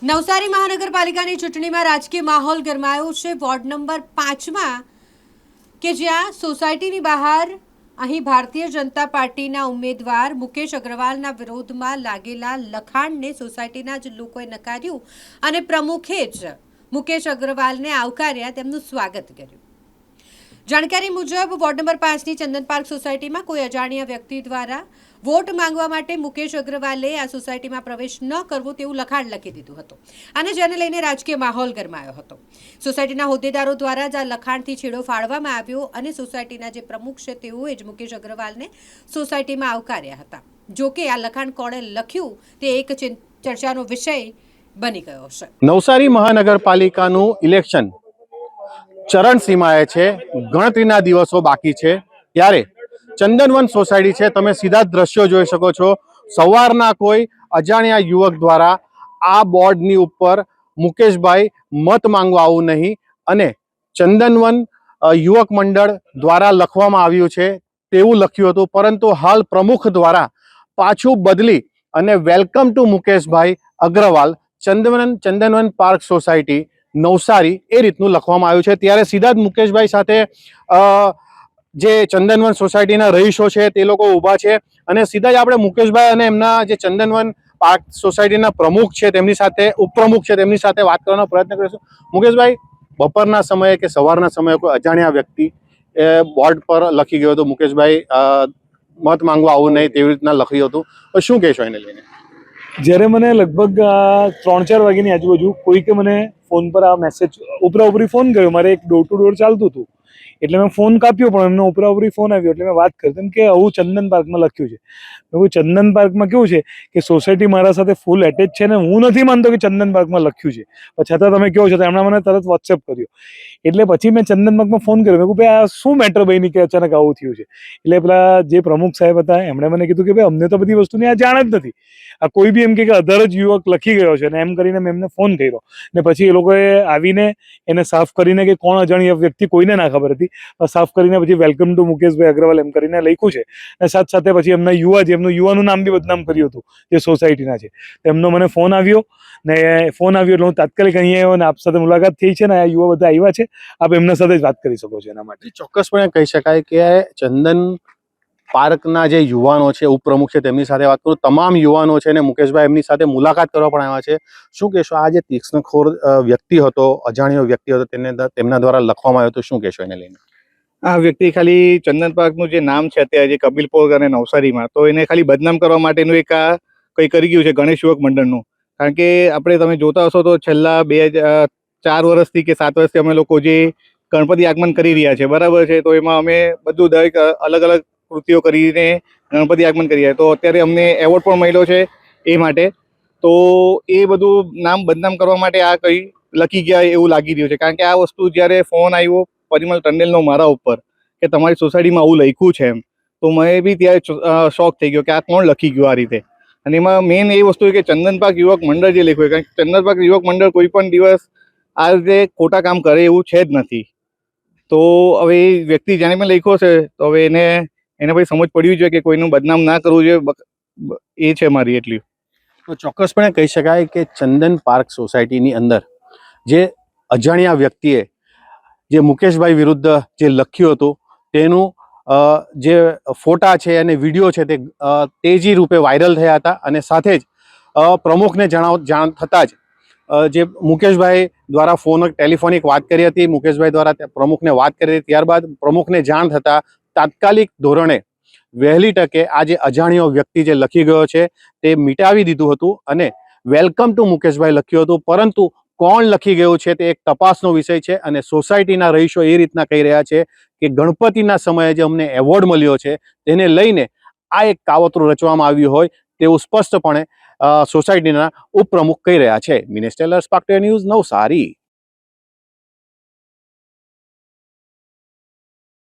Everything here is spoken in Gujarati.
નવસારી મહાનગરપાલિકાની ચૂંટણીમાં રાજકીય માહોલ ગરમાયો છે। વોર્ડ નંબર 5માં કે જ્યાં સોસાયટીની બહાર અહીં ભારતીય જનતા પાર્ટીના ઉમેદવાર મુકેશ અગ્રવાલના વિરોધમાં લાગેલા લખાણને સોસાયટીના જ લોકોએ નકાર્યું અને પ્રમુખે જ મુકેશ અગ્રવાલને આવકાર્યા, તેમનું સ્વાગત કર્યું। જાણકારી મુજબ વોર્ડ નંબર 5ની ચંદન પાર્ક સોસાયટીમાં કોઈ અજાણ્યા વ્યક્તિ દ્વારા વોટ માંગવા માટે મુકેશ અગ્રવાલે આ સોસાયટીમાં પ્રવેશ ન કરવો તેવું લખાણ લખી દીધું હતું અને જેને લઈને રાજકીય માહોલ ગરમાયો હતો। સોસાયટીના હોદ્દેદારો દ્વારા જ આ લખાણથી છેડો ફાડવામાં આવ્યો અને સોસાયટીના જે પ્રમુખ છે તેઓએ જ મુકેશ અગ્રવાલને સોસાયટીમાં આવકાર્યા હતા। જો કે આ લખાણ કોણે લખ્યું તે એક ચર્ચાનો વિષય બની ગયો છે। નવસારી મહાનગરપાલિકાનું ઇલેક્શન ચરણ સીમાએ છે, ગણતરીના દિવસો બાકી છે, ત્યારે ચંદનવન સોસાયટી છે, તમે સીધા જ દ્રશ્યો જોઈ શકો છો। સવારના કોઈ અજાણ્યા યુવક દ્વારા આ બોર્ડની ઉપર મુકેશભાઈ મત માંગવા આવું નહીં અને ચંદનવન યુવક મંડળ દ્વારા લખવામાં આવ્યું છે તેવું લખ્યું હતું, પરંતુ હાલ પ્રમુખ દ્વારા પાછું બદલી અને welcome to Mukeshbhai Agrawal Chandanvan park society Navsari એ રીતનું લખવામાં આવ્યું છે। ત્યારે સીધા જ મુકેશભાઈ સાથે જે ચંદનવન સોસાયટીના રહીશો છે તે લોકો ઊભા છે અને સીધા જ આપણે મુકેશભાઈ અને એમના જે ચંદનવન પાર્ક સોસાયટીના પ્રમુખ છે તેમની સાથે ઉપપ્રમુખ છે તેમની સાથે વાત કરવાનો પ્રયત્ન કરીશું। મુકેશભાઈ, બપોરના સમયે કે સવારના સમયે કોઈ અજાણ્યા વ્યક્તિ બોર્ડ પર લખી ગયો હતો મુકેશભાઈ મત માંગવા આવું નહીં તેવી રીતના લખ્યું હતું, તો શું કહેશો એને લઈને? જ્યારે મને લગભગ 3-4 વાગ્યાની આજુબાજુ કોઈકે મને ફોન પર આ મેસેજ ઉપરી ફોન કર્યો। મારે એક ડોર ટુ ડોર ચાલતું હતું એટલે મેં ફોન કાપ્યો, પણ એમનો ઉપરી ફોન આવ્યો એટલે મેં વાત કરી તેમ કે આવું ચંદન પાર્કમાં લખ્યું છે। મેં ચંદન પાર્કમાં કેવું છે કે સોસાયટી મારા સાથે ફૂલ એટેચ છે ને હું નથી માનતો કે ચંદન પાર્કમાં લખ્યું છે, છતાં તમે કહો છો તો એમણે મને તરત વોટ્સએપ કર્યો। એટલે પછી મેં ચંદન પાર્કમાં ફોન કર્યો, મેં કહ્યું ભાઈ આ શું મેટર બની કે અચાનક આવું થયું છે? એટલે પેલા જે પ્રમુખ સાહેબ હતા એમણે મને કીધું કે ભાઈ અમને તો બધી વસ્તુની આ જાણ જ નથી, આ કોઈ બી એમ કે અધર જ યુવક લખી ગયો છે ને એમ કરીને મેં એમને ફોન કર્યો ને પછી એ લોકોએ આવીને એને સાફ કરીને કે કોણ અજાણ્યા વ્યક્તિ કોઈને ના ખબર હતી, સાફ કરીને પછી વેલકમ ટુ મુકેશભાઈ અગ્રવાલ એમ કરીને લખ્યું છે અને સાથે પછી એમના એમનું યુવાનું નામ બી બદનામ કર્યું હતું જે સોસાયટીના છે। તેમનો મને ફોન આવ્યો એટલે હું તાત્કાલિક અહીંયા આવ્યો અને આપ સાથે મુલાકાત થઈ છે ને આ યુવા બધા આવ્યા છે, આપ એમના સાથે જ વાત કરી શકો છો। એના માટે ચોક્કસપણે કહી શકાય કે ચંદન પાર્કના જે યુવાનો છે ઉપપ્રમુખ છે તેમની સાથે વાત કરું, તમામ યુવાનો છે ને મુકેશભાઈ એમની સાથે મુલાકાત કરવા પણ આવ્યા છે। શું કહેશો, આ જે તીક્ષ્ણખોર વ્યક્તિ હતો, અજાણ્યો વ્યક્તિ હતો, તેમના દ્વારા લખવામાં આવ્યો હતો, શું કહેશો એને લઈને? આ વ્યક્તિ ખાલી ચંદન પાર્કનું જે નામ છે અત્યારે જે કબીલપોર અને નવસારીમાં, તો એને ખાલી બદનામ કરવા માટેનું એક આ કંઈ કરી ગયું છે ગણેશ યુવક મંડળનું। કારણ કે આપણે તમે જોતા હશો તો છેલ્લા 4 વર્ષથી કે 7 વર્ષથી અમે લોકો જે ગણપતિ આગમન કરી રહ્યા છે, બરાબર છે, તો એમાં અમે બધું દરેક અલગ અલગ કૃતિઓ કરીને ગણપતિ આગમન કરી રહ્યા, તો અત્યારે અમને એવોર્ડ પણ મળ્યો છે એ માટે। તો એ બધું નામ બદનામ કરવા માટે આ કંઈ લખી ગયા એવું લાગી રહ્યું છે। કારણ કે આ વસ્તુ જ્યારે ફોન આવ્યો પરિમલ ટંડેલનો મારા ઉપર કે તમારી સોસાયટીમાં આવું લખ્યું છે એમ, તો મેં બી ત્યારે શોક થઈ ગયો કે આ કોણ લખી ગયું આ રીતે। અને એમાં મેઇન એ વસ્તુ કે ચંદન પાર્ક યુવક મંડળ જે લખ્યું, કારણ કે ચંદન પાર્ક યુવક મંડળ કોઈ પણ દિવસ આ રીતે ખોટા કામ કરે એવું છે જ નથી। તો હવે એ વ્યક્તિ જાણે પણ લખ્યો છે તો હવે એને પછી સમજ પડવી જોઈએ કે કોઈનું બદનામ ના કરવું જોઈએ, એ છે મારી એટલી। તો ચોક્કસપણે કહી શકાય કે ચંદન પાર્ક સોસાયટીની અંદર જે અજાણ્યા વ્યક્તિએ જે મુકેશભાઈ વિરુદ્ધ જે લખ્યું હતું તેનું જે ફોટા છે અને વિડીયો છે તે તેજી રૂપે વાયરલ થયા હતા અને સાથે જ પ્રમુખને જાણ થતાં જ જે મુકેશભાઈ દ્વારા ટેલિફોનિક વાત કરી હતી, મુકેશભાઈ દ્વારા પ્રમુખને વાત કરી હતી, ત્યારબાદ પ્રમુખને જાણ થતાં તાત્કાલિક ધોરણે વહેલી તકે આ જે અજાણ્યો વ્યક્તિ જે લખી ગયો છે તે મિટાવી દીધું હતું અને વેલકમ ટુ મુકેશભાઈ લખ્યું હતું, પરંતુ કોણ લખી ગયું છે તે એક તપાસનો વિષય છે। અને સોસાયટીના રહીશો એ રીતના કહી રહ્યા છે કે ગણપતિના સમયે જે અમને એવોર્ડ મળ્યો છે તેને લઈને આ એક કાવતરું રચવામાં આવ્યું હોય તેવું સ્પષ્ટપણે સોસાયટીના ઉપપ્રમુખ કહી રહ્યા છે। Minesh Tailor, Spark Today News, Navsari.